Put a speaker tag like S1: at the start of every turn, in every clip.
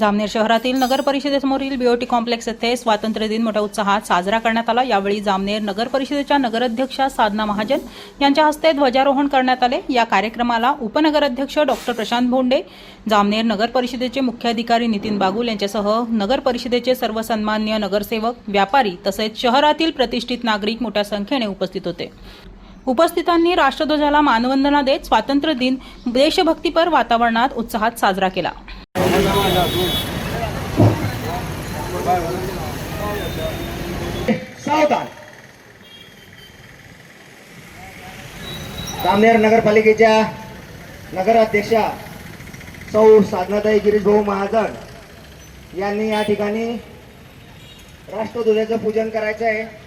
S1: जामनेर शहरातील नगर परिषदेसमोरील BOT complex येथे स्वातंत्र्य दिन मोठ्या उत्साहात साजरा करण्यात आला। यावेळी जामनेर नगर परिषदेच्या नगराध्यक्षा साधना महाजन यांच्या हस्ते ध्वजारोहण करण्यात आले। या कार्यक्रमाला उपनगराध्यक्ष डॉक्टर प्रशांत भोंडे, जामनेर नगर परिषदेचे मुख्याधिकारी नितीन बागुल यांच्यासह नगर परिषदेचे सर्व सन्माननीय नगरसेवक, व्यापारी तसेच शहरातील प्रतिष्ठित नागरिक मोठ्या संख्येने उपस्थित होते। उपस्थितांनी राष्ट्रध्वजाला मानवंदना देत स्वातंत्र्य दिन देशभक्तीपर वातावरणात उत्साहात साजरा केला।
S2: सावधान। जामनेर नगरपालिकेच्या नगराध्यक्षा सौ साधनाताई गिरीश भाऊ महाजन यांनी या ठिकाणी राष्ट्रध्वजाचं पूजन करायचं आहे।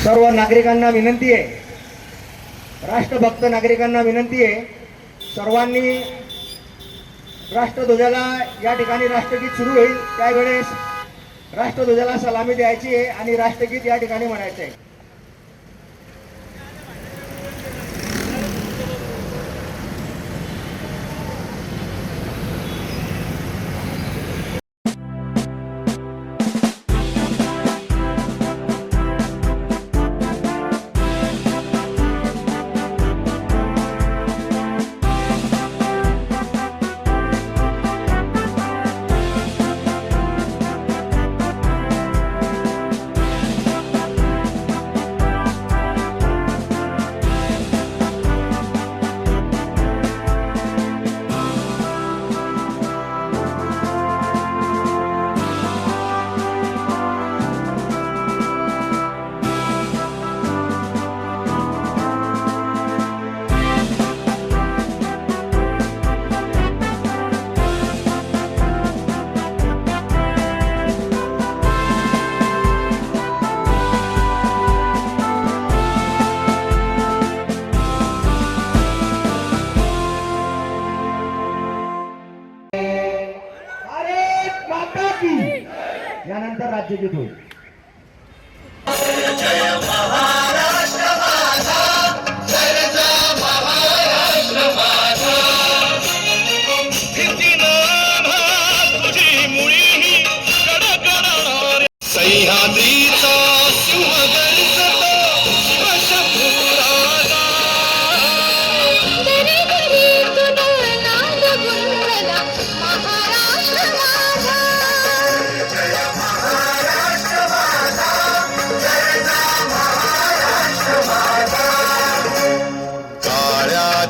S2: सर्व नागरिकांना विनंती आहे, राष्ट्रभक्त नागरिकांना विनंती आहे, सर्वांनी राष्ट्रध्वजाला या ठिकाणी राष्ट्रगीत सुरू होईल त्यावेळेस राष्ट्रध्वजाला सलामी द्यायची आहे आणि राष्ट्रगीत या ठिकाणी म्हणायचं आहे। यानंतर राज्यगीत होईल।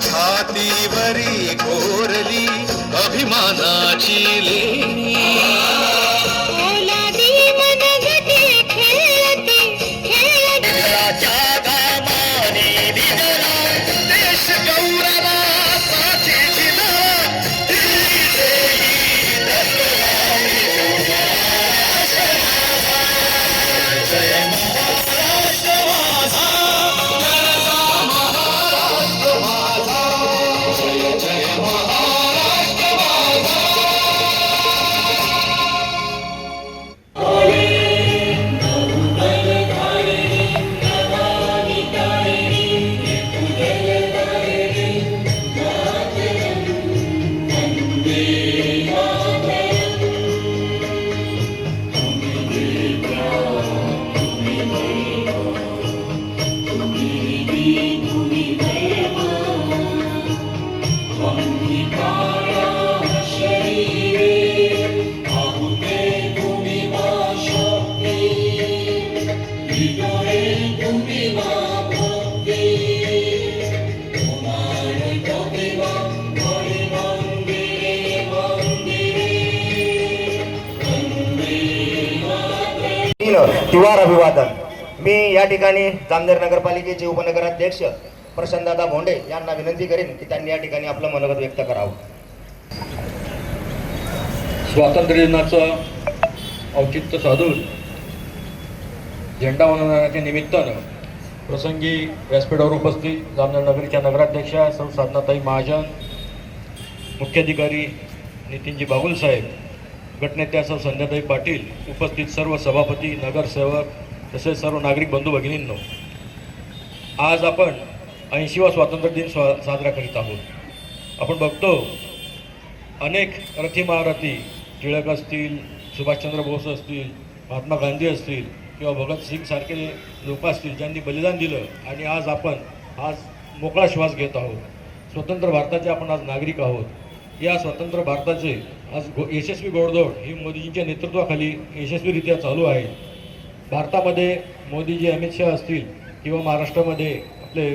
S3: छातीवरी कोरली अभिमानाची लेणी,
S4: ओलादी मनगटे खेळती खेळती
S3: गामाने दिला देश गौरवाचे दिला,
S2: तिवार अभिवादन। मी या ठिकाणी जामनेर नगरपालिकेचे उपनगराध्यक्ष प्रशांतदादा भोंडे यांना विनंती करेन की त्यांनी या ठिकाणी आपलं मनोगत व्यक्त करावं।
S5: स्वातंत्र्य दिनाचं औचित्य साधून झेंडा वंदनाच्या निमित्तानं प्रसंगी व्यासपीठावर उपस्थित जामनेर नगरीच्या नगराध्यक्षा सौ साधनाताई महाजन, मुख्याधिकारी नितीनजी बागुल साहेब, गटनेत्या सौ संध्याताई पाटील, उपस्थित सर्व सभापती, नगरसेवक तसेच सर्व नागरिक बंधू भगिनींनो, आज आपण 80वा स्वातंत्र्य दिन साजरा करीत आहोत. आपण बघतो अनेक रथी महारथी, टिळक असतील, सुभाषचंद्र बोस असतील, महात्मा गांधी असतील किंवा भगतसिंग सारखे लोक असतील ज्यांनी बलिदान दिलं आणि आज आपण मोकळा श्वास घेत आहोत. स्वतंत्र भारताचे आपण आज नागरिक आहोत. या स्वतंत्र भारताचे आज यशस्वी घोडदौड ही मोदीजींच्या नेतृत्वाखाली यशस्वीरित्या चालू आहे. भारतामध्ये मोदीजी, अमित शहा असतील किंवा महाराष्ट्रामध्ये आपले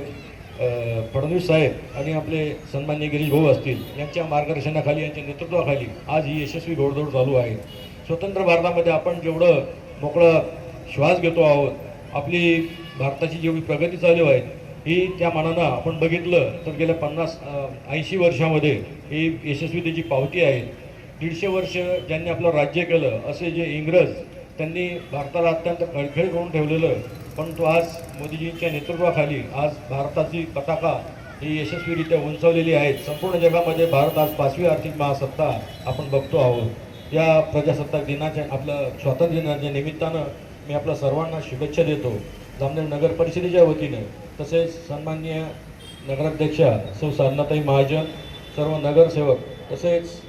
S5: फडणवीस साहेब आणि आपले सन्माननीय गिरीश भाऊ असतील यांच्या मार्गदर्शनाखाली, यांच्या नेतृत्वाखाली आज ही यशस्वी घोडदौड चालू आहे. स्वतंत्र भारतामध्ये आपण जेवढं मोकळं श्वास घेतो आहोत, आपली भारताची जेवढी प्रगती चालू आहे ही त्या मानानं आपण बघितलं तर गेल्या 50-80 वर्षामध्ये ही यशस्वीतेची पावती आहे. 150 वर्ष ज्यांनी आपलं राज्य केलं असे जे इंग्रज, त्यांनी भारताला अत्यंत खळखळ करून ठेवलेलं, परंतु आज मोदीजींच्या नेतृत्वाखाली आज भारताची पताका ही यशस्वीरित्या उंचावलेली आहे. संपूर्ण जगामध्ये भारत आज 5वी आर्थिक महासत्ता आपण बघतो आहोत. या प्रजासत्ताक दिनाच्या, आपल्या स्वातंत्र्य दिनाच्या निमित्तानं मी आपल्या सर्वांना शुभेच्छा देतो. जामनेर नगर परिषदेच्या वतीने, तसेच सन्माननीय नगराध्यक्षा सौ साधनाताई महाजन, सर्व नगरसेवक, तसेच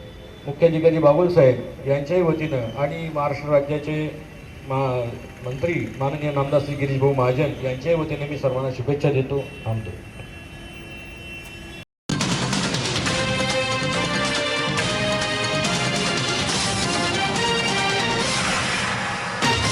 S5: मुख्याधिकारी बाबुलसाहेब यांच्याही वतीनं आणि महाराष्ट्र राज्याचे मंत्री माननीय नामदार श्री गिरीश भाऊ महाजन यांच्याही वतीने मी सर्वांना शुभेच्छा देतो. थांबतो.